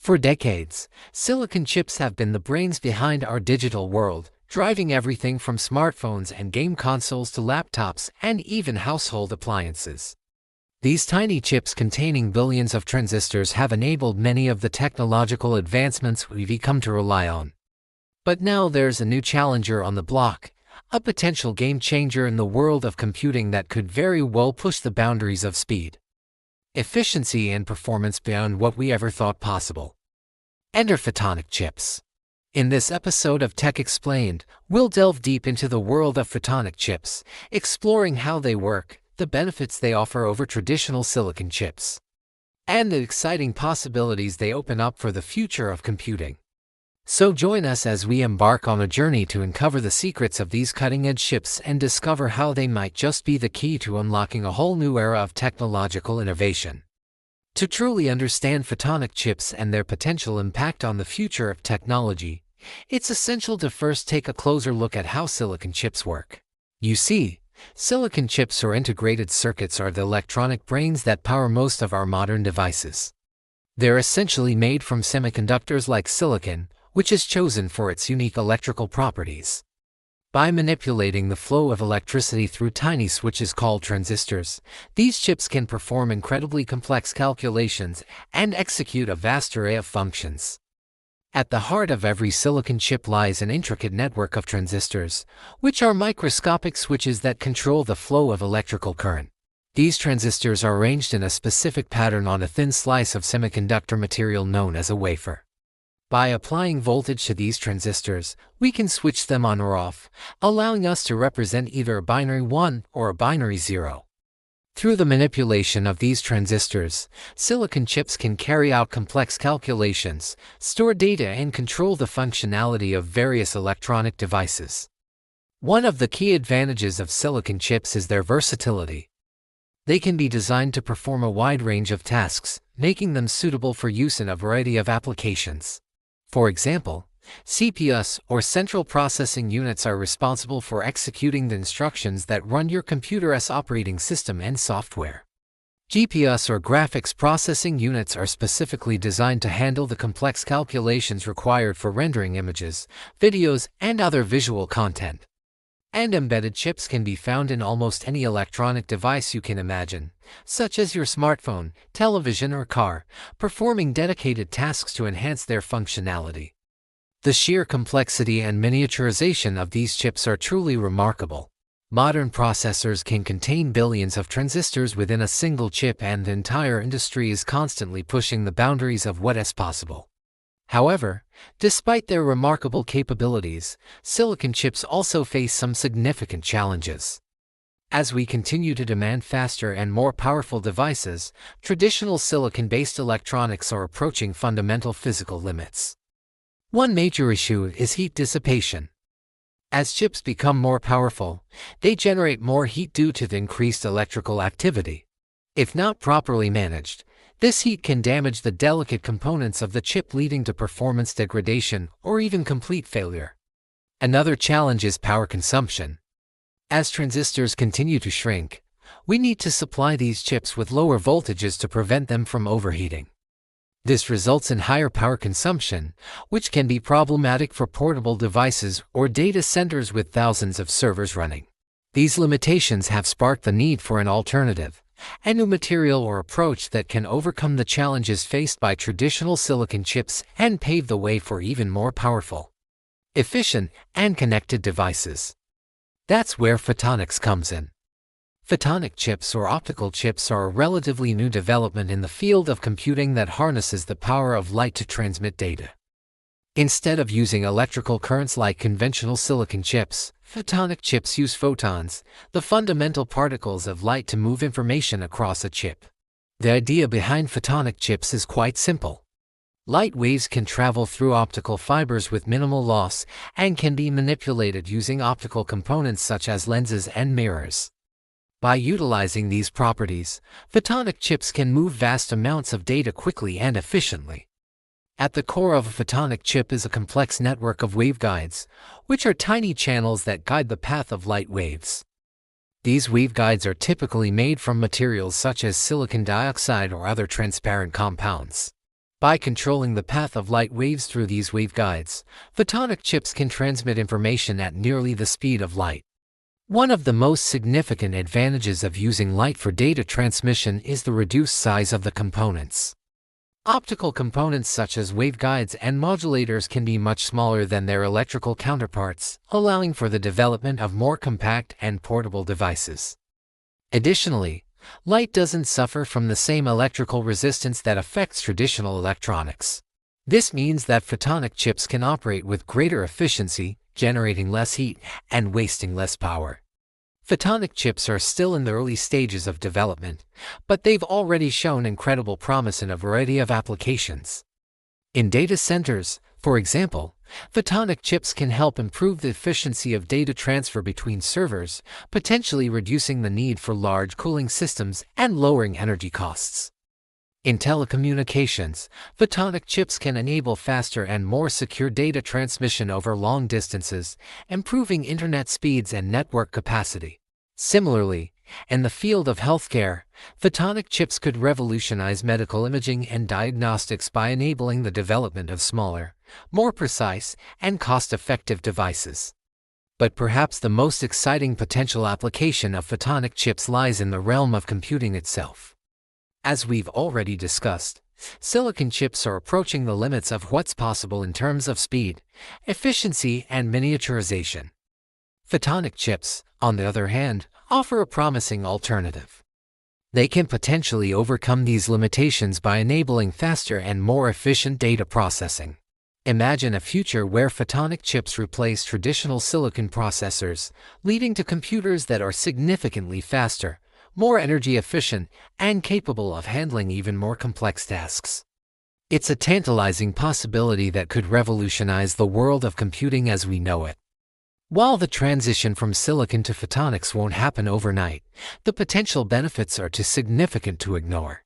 For decades, silicon chips have been the brains behind our digital world, driving everything from smartphones and game consoles to laptops and even household appliances. These tiny chips containing billions of transistors have enabled many of the technological advancements we've come to rely on. But now there's a new challenger on the block, a potential game changer in the world of computing that could very well push the boundaries of speed, efficiency, and performance beyond what we ever thought possible. Enter photonic chips. In this episode of Tech Explained, we'll delve deep into the world of photonic chips, exploring how they work, the benefits they offer over traditional silicon chips, and the exciting possibilities they open up for the future of computing. So join us as we embark on a journey to uncover the secrets of these cutting-edge chips and discover how they might just be the key to unlocking a whole new era of technological innovation. To truly understand photonic chips and their potential impact on the future of technology, it's essential to first take a closer look at how silicon chips work. You see, silicon chips or integrated circuits are the electronic brains that power most of our modern devices. They're essentially made from semiconductors like silicon, which is chosen for its unique electrical properties. By manipulating the flow of electricity through tiny switches called transistors, these chips can perform incredibly complex calculations and execute a vast array of functions. At the heart of every silicon chip lies an intricate network of transistors, which are microscopic switches that control the flow of electrical current. These transistors are arranged in a specific pattern on a thin slice of semiconductor material known as a wafer. By applying voltage to these transistors, we can switch them on or off, allowing us to represent either a binary 1 or a binary 0. Through the manipulation of these transistors, silicon chips can carry out complex calculations, store data, and control the functionality of various electronic devices. One of the key advantages of silicon chips is their versatility. They can be designed to perform a wide range of tasks, making them suitable for use in a variety of applications. For example, CPUs, or central processing units, are responsible for executing the instructions that run your computer's operating system and software. GPUs, or graphics processing units, are specifically designed to handle the complex calculations required for rendering images, videos, and other visual content. And embedded chips can be found in almost any electronic device you can imagine, such as your smartphone, television, or car, performing dedicated tasks to enhance their functionality. The sheer complexity and miniaturization of these chips are truly remarkable. Modern processors can contain billions of transistors within a single chip, and the entire industry is constantly pushing the boundaries of what is possible. However, despite their remarkable capabilities, silicon chips also face some significant challenges. As we continue to demand faster and more powerful devices, traditional silicon-based electronics are approaching fundamental physical limits. One major issue is heat dissipation. As chips become more powerful, they generate more heat due to the increased electrical activity. If not properly managed, this heat can damage the delicate components of the chip, leading to performance degradation or even complete failure. Another challenge is power consumption. As transistors continue to shrink, we need to supply these chips with lower voltages to prevent them from overheating. This results in higher power consumption, which can be problematic for portable devices or data centers with thousands of servers running. These limitations have sparked the need for an alternative, a new material or approach that can overcome the challenges faced by traditional silicon chips and pave the way for even more powerful, efficient, and connected devices. That's where photonics comes in. Photonic chips, or optical chips, are a relatively new development in the field of computing that harnesses the power of light to transmit data. Instead of using electrical currents like conventional silicon chips, photonic chips use photons, the fundamental particles of light, to move information across a chip. The idea behind photonic chips is quite simple. Light waves can travel through optical fibers with minimal loss and can be manipulated using optical components such as lenses and mirrors. By utilizing these properties, photonic chips can move vast amounts of data quickly and efficiently. At the core of a photonic chip is a complex network of waveguides, which are tiny channels that guide the path of light waves. These waveguides are typically made from materials such as silicon dioxide or other transparent compounds. By controlling the path of light waves through these waveguides, photonic chips can transmit information at nearly the speed of light. One of the most significant advantages of using light for data transmission is the reduced size of the components. Optical components such as waveguides and modulators can be much smaller than their electrical counterparts, allowing for the development of more compact and portable devices. Additionally, light doesn't suffer from the same electrical resistance that affects traditional electronics. This means that photonic chips can operate with greater efficiency, generating less heat and wasting less power. Photonic chips are still in the early stages of development, but they've already shown incredible promise in a variety of applications. In data centers, for example, photonic chips can help improve the efficiency of data transfer between servers, potentially reducing the need for large cooling systems and lowering energy costs. In telecommunications, photonic chips can enable faster and more secure data transmission over long distances, improving internet speeds and network capacity. Similarly, in the field of healthcare, photonic chips could revolutionize medical imaging and diagnostics by enabling the development of smaller, more precise, and cost-effective devices. But perhaps the most exciting potential application of photonic chips lies in the realm of computing itself. As we've already discussed, silicon chips are approaching the limits of what's possible in terms of speed, efficiency, and miniaturization. Photonic chips, on the other hand, offer a promising alternative. They can potentially overcome these limitations by enabling faster and more efficient data processing. Imagine a future where photonic chips replace traditional silicon processors, leading to computers that are significantly faster, more energy efficient, and capable of handling even more complex tasks. It's a tantalizing possibility that could revolutionize the world of computing as we know it. While the transition from silicon to photonics won't happen overnight, the potential benefits are too significant to ignore.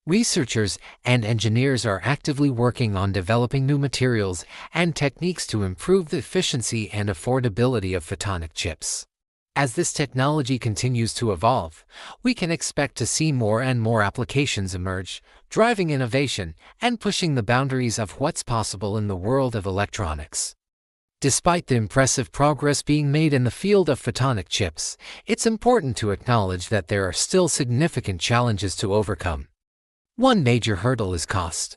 Researchers and engineers are actively working on developing new materials and techniques to improve the efficiency and affordability of photonic chips. As this technology continues to evolve, we can expect to see more and more applications emerge, driving innovation and pushing the boundaries of what's possible in the world of electronics. Despite the impressive progress being made in the field of photonic chips, it's important to acknowledge that there are still significant challenges to overcome. One major hurdle is cost.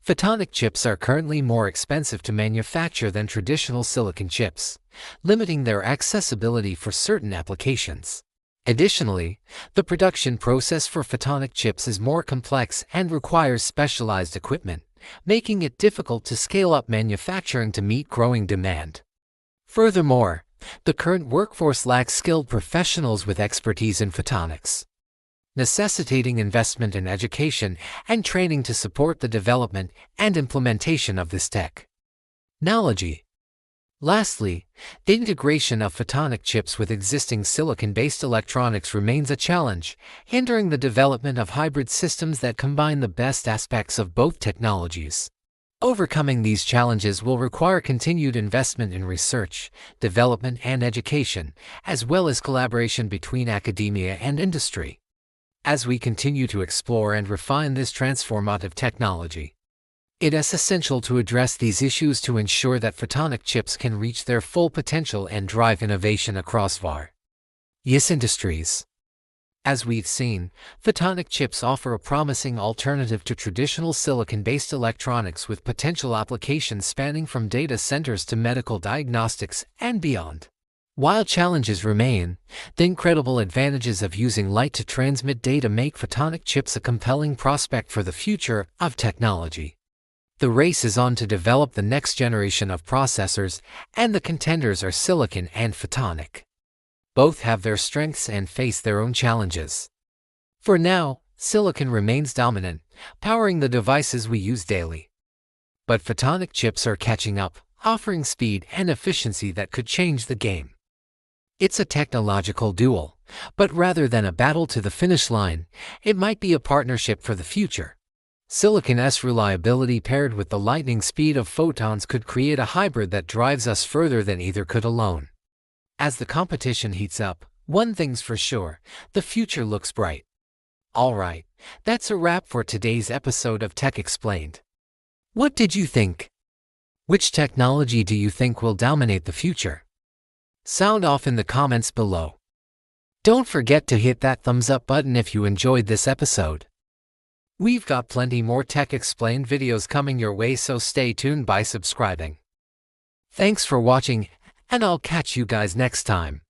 Photonic chips are currently more expensive to manufacture than traditional silicon chips, limiting their accessibility for certain applications. Additionally, the production process for photonic chips is more complex and requires specialized equipment, making it difficult to scale up manufacturing to meet growing demand. Furthermore, the current workforce lacks skilled professionals with expertise in photonics, necessitating investment in education and training to support the development and implementation of this technology. Lastly, the integration of photonic chips with existing silicon-based electronics remains a challenge, hindering the development of hybrid systems that combine the best aspects of both technologies. Overcoming these challenges will require continued investment in research, development, and education, as well as collaboration between academia and industry. As we continue to explore and refine this transformative technology, it is essential to address these issues to ensure that photonic chips can reach their full potential and drive innovation across various industries. As we've seen, photonic chips offer a promising alternative to traditional silicon-based electronics with potential applications spanning from data centers to medical diagnostics and beyond. While challenges remain, the incredible advantages of using light to transmit data make photonic chips a compelling prospect for the future of technology. The race is on to develop the next generation of processors, and the contenders are silicon and photonic. Both have their strengths and face their own challenges. For now, silicon remains dominant, powering the devices we use daily. But photonic chips are catching up, offering speed and efficiency that could change the game. It's a technological duel, but rather than a battle to the finish line, it might be a partnership for the future. Silicon's reliability paired with the lightning speed of photons could create a hybrid that drives us further than either could alone. As the competition heats up, one thing's for sure, the future looks bright. Alright, That's a wrap for today's episode of Tech Explained. What did you think? Which technology do you think will dominate the future? Sound off in the comments below. Don't forget to hit that thumbs up button if you enjoyed this episode. We've got plenty more Tech Explained videos coming your way, so stay tuned by subscribing. Thanks for watching, and I'll catch you guys next time.